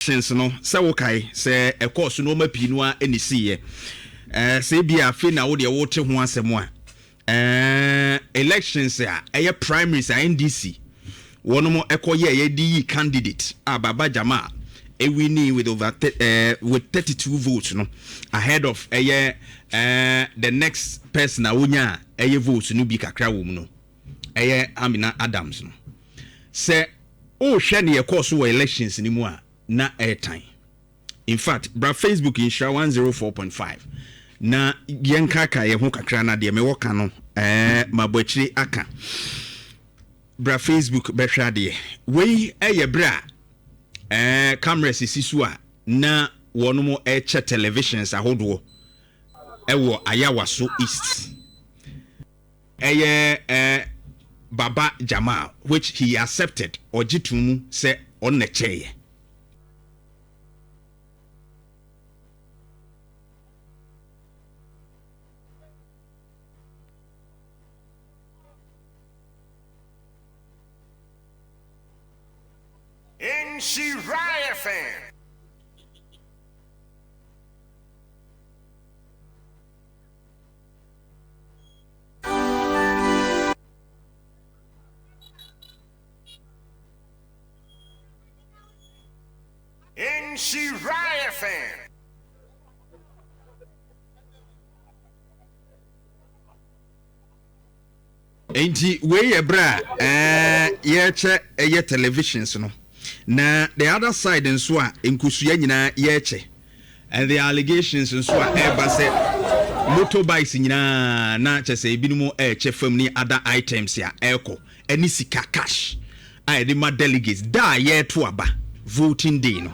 elections no se wokai se course no ma pinu a NDC se bia fe na wo de wo te ho asemo a elections a primaries a NDC wono mo ekoye ye di candidate Baba Jama winning with over with 32 votes no ahead of the next person a wonya votes no bi kakra wo mu no Amina Adams no say oh hwe ne course wo elections ni mu a na airtime. In fact, bra Facebook in Nhyira 104.5 na yenkaka ye ho kakra na de me woka no mabachiri aka bra Facebook behwa de we bra cameras sisu a na wono mo che televisions ahodo wo Ayawaso East Baba Jamal, which he accepted or jitumu say on the chair. Nhyira fan. Nhyira fan. Enti we bra ye che televisions no. Na the other side nso a enkusua nyina ye che. And the allegations nso a eba say motorbikes nyina na che say ebinumo che fam ni other items ya eko eni sika cash. I the ma delegates da ye to aba voting day no.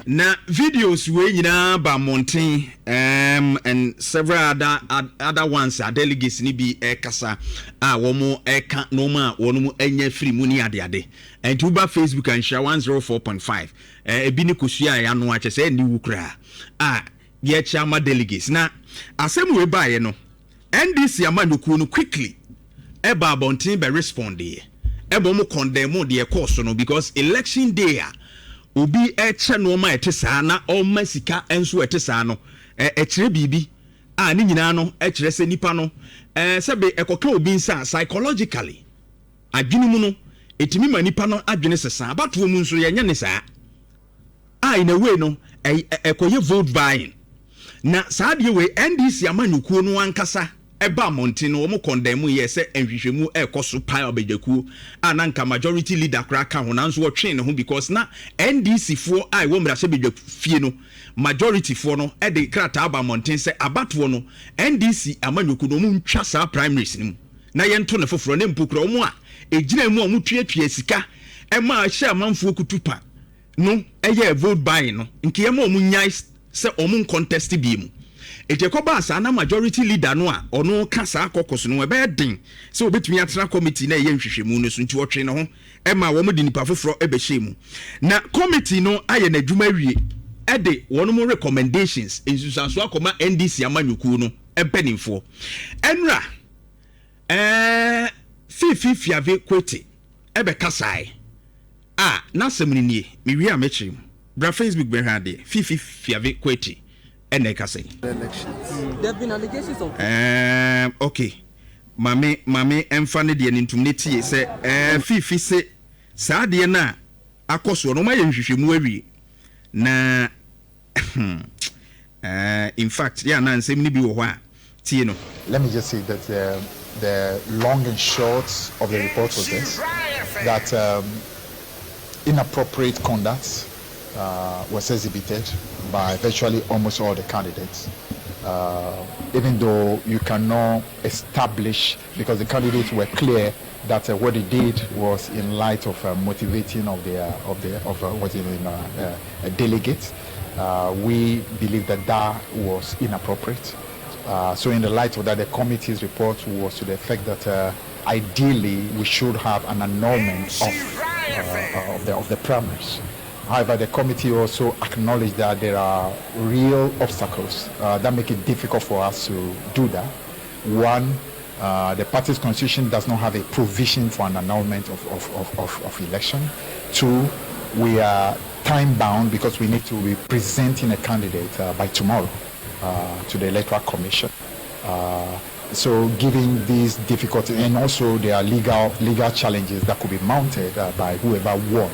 Na videos we nyina ba mountain and several other ones are delegates ni bi kasa womo eka no ma wono enya free mu ni ade and to ba Facebook and Nhyira 104.5 ebi ni kosua ya no ache say ni wukra ye chama delegates na asem we ba ye no NDC amanoku no quickly eba mountain be respond e mo condemn the course no because election day obi eche no ma etesa na o masika enso etesa no echire bibi ni nyina no echire se nipa no sebe ekoka obi nsa psychologically adwene mu no etimi ma nipa no adwene sesa abato mu nso ye nya ne saa in a way no ekoye vote buying na saa de we NDC amanyukuo no ankasa eba mountain no mo condemn ye se enhwehwemu ekoso pai obejakuo ananka majority leader kraka ho nanso wo twen ne ho because na NDC fo wo mra se bedwa fie no majority fo no e de krata aba mountain se abato no NDC amanyuku no mu ntwa saa primaries ni mu na ye nto ne foforo ne mpokura omo a ejina mu omo tuatua sika e ma hye amanfo kutupa no eye vote buying no nke ye ma omo nyai se omo contest bi mu ejekoba asa na majority leader no a ono kasa akokoso no ebe den se obetumi atena committee na ye nhwehwemu no so nti wotwe ne ho e ma wo mo di nipa foforo ebehye mu na committee no aye na dwuma wie e de wono mo recommendations ensusanso akoma NDC amanyuku no ebenimfo enra fifiave kwete ebe kasai na semni nie me wi a mechi bra Facebook be hade fifiave kwete elections. There have been allegations of okay. Mame emfane de nintumneti say fifi se saa de na akoso no ma ye nhwehwemu awie na in fact ya na nsem ni bi wo ho a tie no. Let me just say that the long and short of the report was this, that inappropriate conduct was exhibited by virtually almost all the candidates, even though you cannot establish, because the candidates were clear that what they did was in light of motivating of delegates. We believe that was inappropriate. So in the light of that, the committee's report was to the effect that ideally we should have an annulment of the primaries. However, the committee also acknowledged that there are real obstacles that make it difficult for us to do that. One, the party's constitution does not have a provision for an annulment of election. Two, we are time bound because we need to be presenting a candidate by tomorrow to the Electoral Commission. So given these difficulties, and also there are legal challenges that could be mounted by whoever won,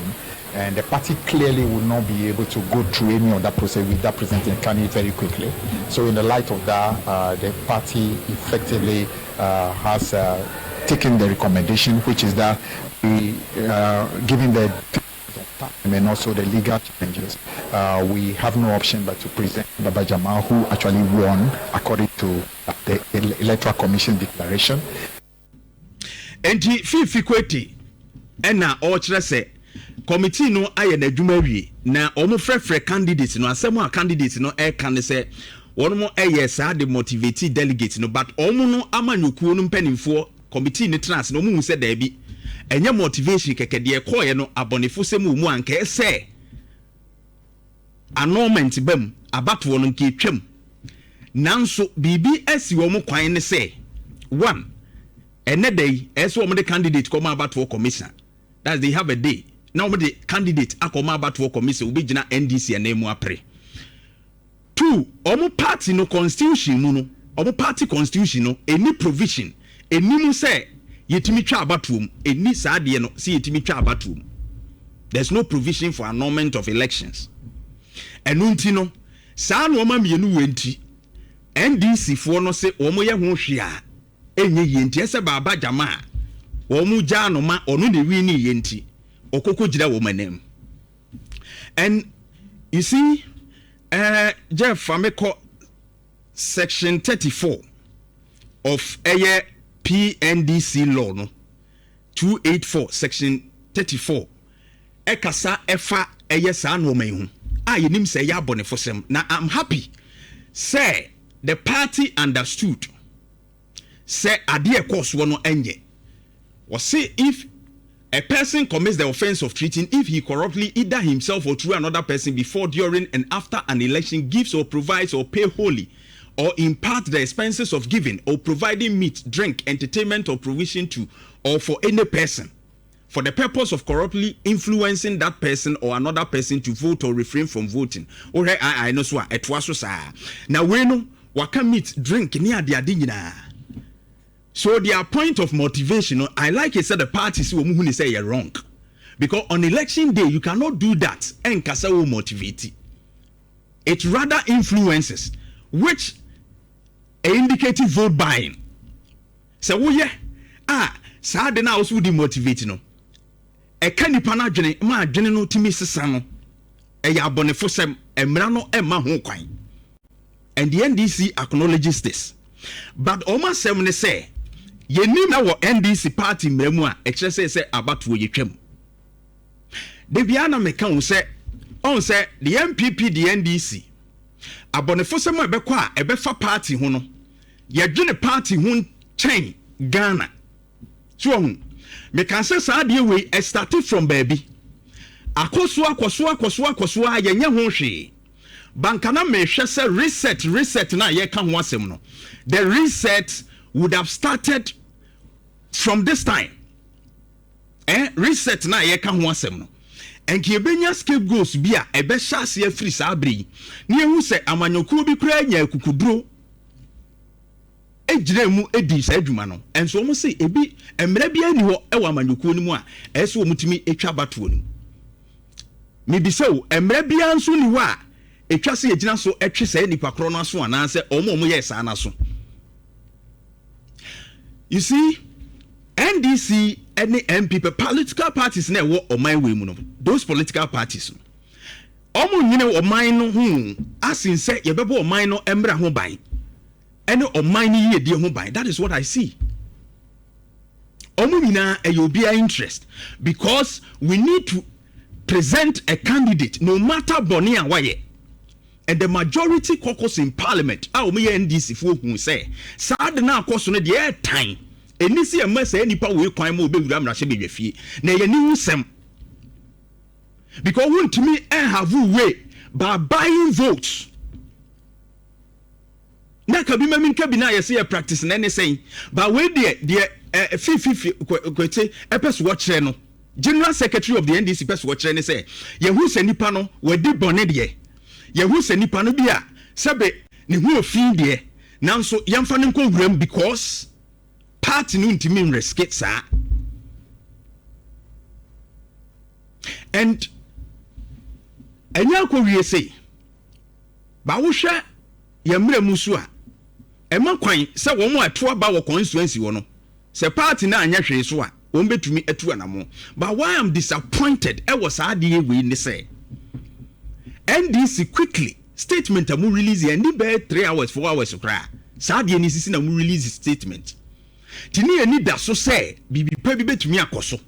and the party clearly will not be able to go through any of that process without presenting a candidate very quickly. So in the light of that, the party effectively has taken the recommendation, which is that we, given the and also the legal challenges, we have no option but to present Baba Jamal, who actually won according to the Electoral Commission declaration. And Fifi Kweti, and now all say committee no aye na adwuma wie na omo frefre candidates no asemo a candidates no e kan say one mo eye sa de motivate delegates no but omo no amanyokuo no mpanimfo committee ni trans no mu se da bi enye motivation keke de ekoye no abonefo semu mu anka se annulment bam abato no nke twam nanso bibi asi wo mo kwan ne say one ene day eso wo mo de candidate come abato commission that they have a day. Now the candidate akoma about commission will be jina NDC and emu apre. Two, omo party no constitution no, omo party constitution no, any provision, any mu say yetimi twa abatum, any saade no, see yetimi twa abatum. There's no provision for annulment of elections. Enunti no, saa no ma mienu wenti, NDC for no say omo ye ho hwea, enye yenti ese baba jama, omo ja no ma onu ne wi ni yenti. Okoko jira womanem. And you see, Jeff Fameko section 34 of a PNDC law no 284 section 34 ekasa efa sa no mayu yenim say ya bone fosem. Now I'm happy say the party understood say ade course wono enye was say if a person commits the offense of treating if he corruptly either himself or through another person before, during, and after an election gives or provides or pay wholly or impart the expenses of giving or providing meat, drink, entertainment or provision to or for any person for the purpose of corruptly influencing that person or another person to vote or refrain from voting. Or I know so it was so. Now we know waka meat, drink, near the adina. So their point of motivation, I like it said the parties who say you're wrong. Because on election day, you cannot do that and kasa will motivate. It rather influences which indicative vote buying. So saa de na also di motivate no. E kani pana dwene ma dwene no timi sesa no. E ya abonefo sem emra no emma ho kwan. And the NDC acknowledges this. But Oma sem ne say yenim na wo NDC party mramu a ekye say abatowo yetwam. De bia na meka wo say on say the MPP the NDC abonefo sem ebekọ a ebefa party ho no yedwene party ho chain Ghana. So me can say saa de we started from baby. Akoso yenye ho hwe. Bankana me hwe say reset na ye ka ho asem no. The reset would have started from this time. Reset na ye ka ho asem no. Enki ebenya scapegoats bia ebe hyase afiri saa bere. Ne ehu se amanyokuo bi kura nya akukuduro. Ejire mu edi saa adwuma no. Enso mo se ebi emre bia ni ho e wa amanyokuo ni mu a ese wo mutimi etwa batuo ni. Me bi se wo emre bia nso ni ho a etwa se yegina so etwe saa nipa kro no aso ana se omo ye saa na so. You see, NDC any MPP political parties na wo oman we mu no. Those political parties omo nyine oman no hu asin se ye bebo oman no emra ho ban. Ene oman ni ye die ho ban. That is what I see. Omo nyina eyobia interest because we need to present a candidate no matter boni and waye. and the majority caucus in parliament a omo ye NDC fo hu say saa de na akoso no de time eni si ema say nipa we kwan ma obewura mrahye bedwafie na ye ni wusem because want me have way by buying votes na ka bi mamin ka bi na ye say practice na ne say but we de fifi kwete epeso wo kire no general secretary of the NDC peso wo kire ne say ye hu se nipa no we di bone de ye hu se nipa no bi a sebe ne hu ofin de nanso yemfa ne nko wuram because party no ntimi risk saa and enya ko wie say ba wo hwe ye mra musu a ema kwan se wo mo ato aba wo constituency wo no se party na anya hwe so a wo betumi atu anamo but why I'm disappointed e was ade we ni say NDC quickly statement amu release and be 3 hours 4 hours kra sa ade ni sisi na mu release statement tini ani da so say bibi pa bi betumi akoso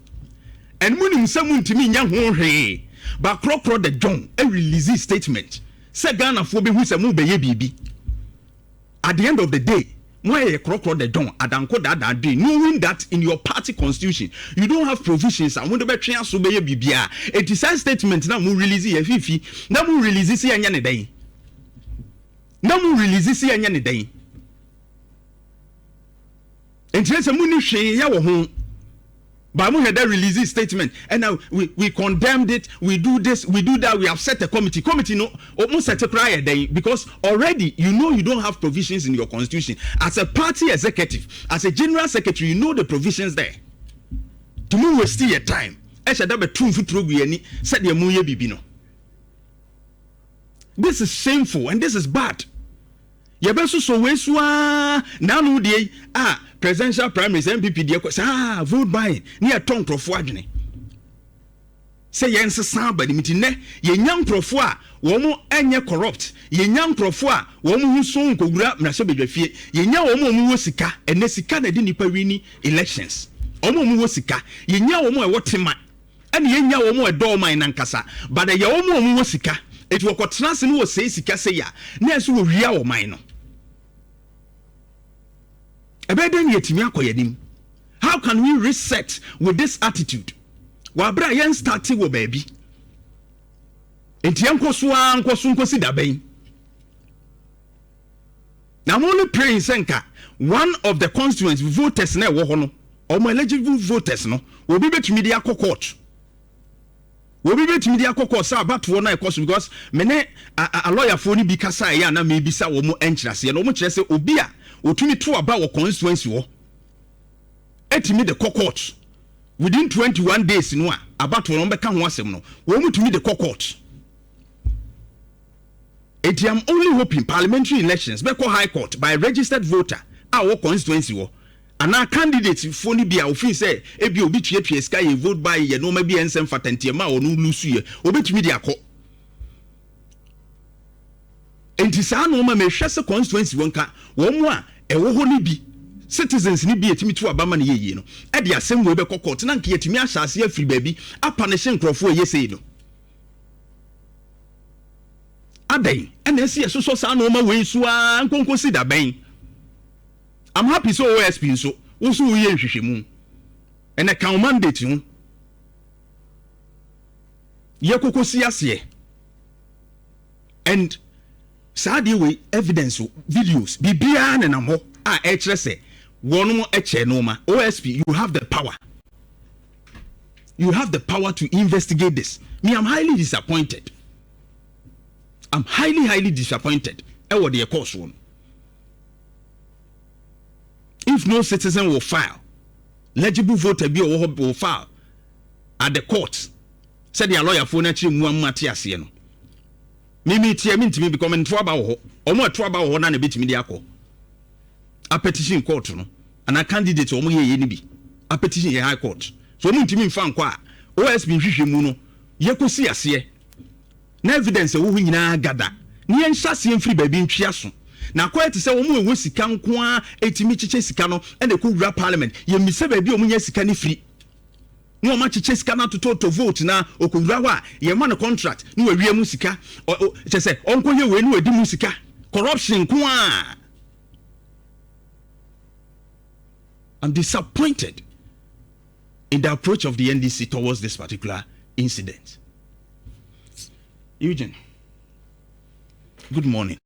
and munim samu ntimi nya ho hwe ba krokro the John a release statement say Ghana fo be hu samu be ye bibi at the end of the day why krokro the John adanko that day knowing that in your party constitution you don't have provisions and when the betwe aso be ye bibia it is a statement na mu release ye fifi na mu release si anya ne dan na mu release si anya ne dan interest mu ni hwe ya wo ho but we had that release statement and now we condemned it, we do this, we do that, we have set a committee no almost set a cry day because already you know you don't have provisions in your constitution as a party executive, as a general secretary, you know the provisions there to move waste your time said this is shameful and this is bad. Yebeso so wesua na no de presidential primaries MPP de vote buying near ton crofo adwene say yense san ba dimiti ne yenya nkrofo a wo mo enye corrupt yenya nkrofo a wo mo huso nkogura mrahye bedwafie yenya wo mo wo sika ene sika na de nipa wini elections wo mo wo sika yenya wo mo e wotema ene yenya wo mo e do man nankasa but ye wo mo wo sika it will contrast no say sika say ya na so wo wia wo man no ebeden yetimi akoyanim. How can we reset with this attitude wa bra yen start wo baby enti enkoso nkosi da ben now I'm only praying senka one of the constituents voters na wo ho no omo eligible voters no will be betumi dia court will be betumi dia court say about wo na ekoso because mene a lawyer for ni bi kasa ya na me bisa wo mo enchirase no mo kire say obi a otumi to aba wo constituency wo etimi the court within 21 days no about wo no be ka ho asem no wo mutumi the court. I'm only hoping parliamentary elections be call high court by registered voter our constituency wo and our candidates for ni bia ofin say e bi obi tue sky ye vote by ye no ma bi ensem fatante ma o no lusu ye obetumi dia ko enti sa no ma me hwese constituency wonka wo mo a ewo ho ni bi citizens ni bi etimi to abama na ye no e dia asem we be court na nke etimi ahyase afiri baabi apa ne hye nkrofo ye sei no adai and then see so sa no ma we so ankonko si da ben. I'm happy so OSP so wo so ye hwehwemu and account mandate hu ye kokosi ase and sad way evidence videos bibia na nam ho a e kire se wono e che no ma OSP you have the power to investigate this. Me I'm highly disappointed. I'm highly disappointed. What the course one. If no citizen will file, legible voter be will file at the court. Said the lawyer for natural Matias. Mimi tia me to me becoming trouble or more trouble or none a bit mediaco. A petition court no and a candidate or more ye a petition high court. So mean to me found qua OSB Muno Yako see us here. Na evidence wo nyina gada ne yen hyase mfiri baabi ntwiaso na kwet se wo mu we sika nko a etimi chiche sika no e na ko wura parliament ye mise baabi o munya sika ne firi no ɔma sika na to vote na okowura hɔ a yɛma no contract no wawie mu sika kyɛ sɛ ɔnkɔyɛ wei no wadi mu sika corruption ko a. I'm disappointed in the approach of the NDC towards this particular incident. Eugene, good morning.